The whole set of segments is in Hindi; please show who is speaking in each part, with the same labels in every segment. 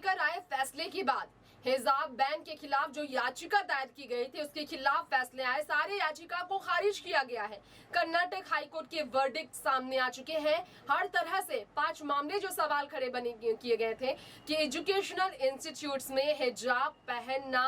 Speaker 1: लेकर आए फैसले के बाद हिजाब बैन के खिलाफ जो याचिका दायर की गई थी उसके खिलाफ फैसले आए। सारे याचिका को खारिज किया गया है। कर्नाटक हाईकोर्ट के वर्डिक्ट सामने आ चुके हैं। हर तरह से 5 मामले जो सवाल खड़े बने किए गए थे कि एजुकेशनल इंस्टीट्यूट्स में हिजाब पहनना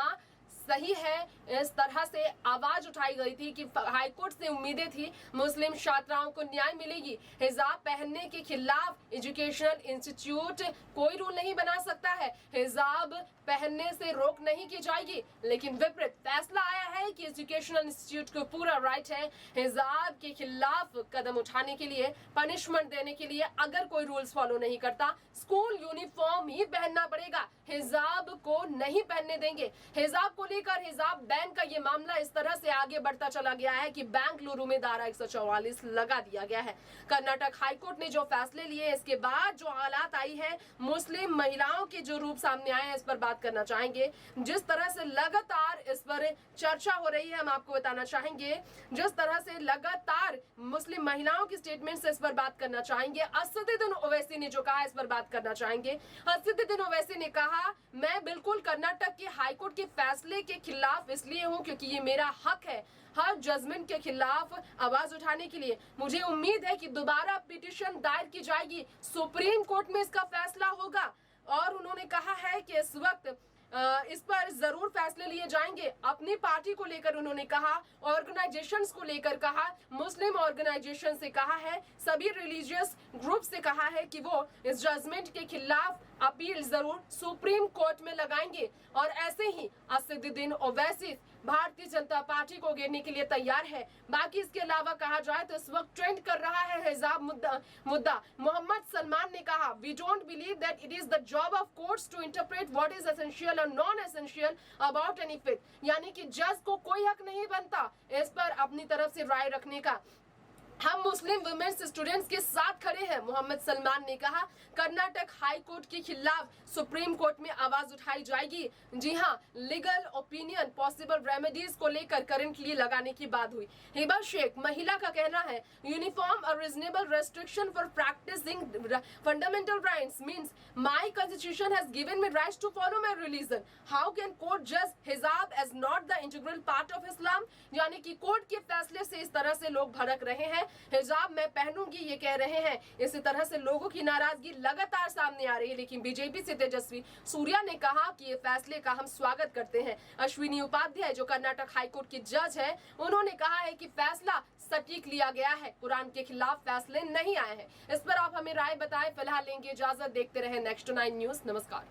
Speaker 1: सही है, इस तरह से आवाज उठाई गई थी कि हाईकोर्ट से उम्मीदें थी मुस्लिम छात्राओं को न्याय मिलेगी। हिजाब पहनने के खिलाफ एजुकेशनल इंस्टीट्यूट कोई रूल नहीं बना सकता है, हिजाब पहनने से रोक नहीं की जाएगी। लेकिन विपरीत फैसला आया है कि एजुकेशनल इंस्टीट्यूट को पूरा राइट है हिजाब के खिलाफ कदम उठाने के लिए, पनिशमेंट देने के लिए। अगर कोई रूल्स फॉलो नहीं करता स्कूल यूनिफॉर्म ही पहनना पड़ेगा, हिजाब को नहीं पहनने देंगे। हिजाब को लेकर हिजाब बैन का ये मामला इस तरह से आगे बढ़ता चला गया है कि बेंगलुरु में धारा 144 लगा दिया गया है। कर्नाटक हाईकोर्ट ने जो फैसले लिए इसके बाद जो हालात आई है, मुस्लिम महिलाओं के जो रूप सामने आए हैं, इस पर बात करना चाहेंगे। जिस तरह से लगातार इस पर चर्चा हो रही है, हम आपको बताना चाहेंगे जिस तरह से लगातार मुस्लिम महिलाओं की स्टेटमेंट से इस पर बात करना चाहेंगे। असदुद्दीन ओवैसी ने जो कहा इस पर बात करना चाहेंगे। असदुद्दीन ओवैसी ने कहा मैं बिल्कुल कर्नाटक के हाईकोर्ट के फैसले के खिलाफ इसलिए हूं क्योंकि ये मेरा हक है हर जजमेंट के खिलाफ आवाज उठाने के लिए। मुझे उम्मीद है कि दोबारा पिटीशन दायर की जाएगी, सुप्रीम कोर्ट में इसका फैसला होगा। और उन्होंने कहा है कि इस वक्त इस पर जरूर फैसले लिए जाएंगे। अपनी पार्टी को लेकर उन्होंने कहा, ऑर्गेनाइजेशंस को लेकर कहा, मुस्लिम ऑर्गेनाइजेशन से कहा है, सभी रिलीजियस ग्रुप से कहा है कि वो इस जजमेंट के खिलाफ अपील जरूर सुप्रीम कोर्ट में लगाएंगे। और ऐसे ही असदुद्दीन ओवैसी भारतीय जनता पार्टी को घेरने के लिए तैयार है। बाकी इसके अलावा कहा जाए तो इस वक्त ट्रेंड कर रहा है हिजाब मुद्दा। मोहम्मद सलमान ने कहा we don't believe that it is the job of courts to interpret what is essential और non essential about any faith, यानी कि जज को कोई हक नहीं बनता इस पर अपनी तरफ से राय रखने का। हम मुस्लिम वुमेन्स स्टूडेंट्स के साथ खड़े हैं, मोहम्मद सलमान ने कहा। कर्नाटक हाई कोर्ट के खिलाफ सुप्रीम कोर्ट में आवाज उठाई जाएगी। जी हां, लीगल ओपिनियन पॉसिबल रेमेडीज को लेकर करंटली लगाने की बात हुई। हिबा शेख महिला का कहना है यूनिफॉर्म और reasonable restriction for practicing fundamental rights means my constitution has given me rights to follow my religion. How can court जज hijab as not the integral part of Islam, यानी कि कोर्ट के फैसले से इस तरह से लोग भड़क रहे हैं। हिजाब मैं पहनूंगी ये कह रहे हैं। इसी तरह से लोगों की नाराजगी लगातार सामने आ रही है। लेकिन बीजेपी से तेजस्वी सूर्या ने कहा कि ये फैसले का हम स्वागत करते हैं। अश्विनी उपाध्याय जो कर्नाटक हाईकोर्ट के जज है, उन्होंने कहा है कि फैसला सटीक लिया गया है, कुरान के खिलाफ फैसले नहीं आए हैं। इस पर आप हमें राय बताएं। फिलहाल लेंगे इजाजत, देखते रहे नेक्स्ट 9 न्यूज। नमस्कार।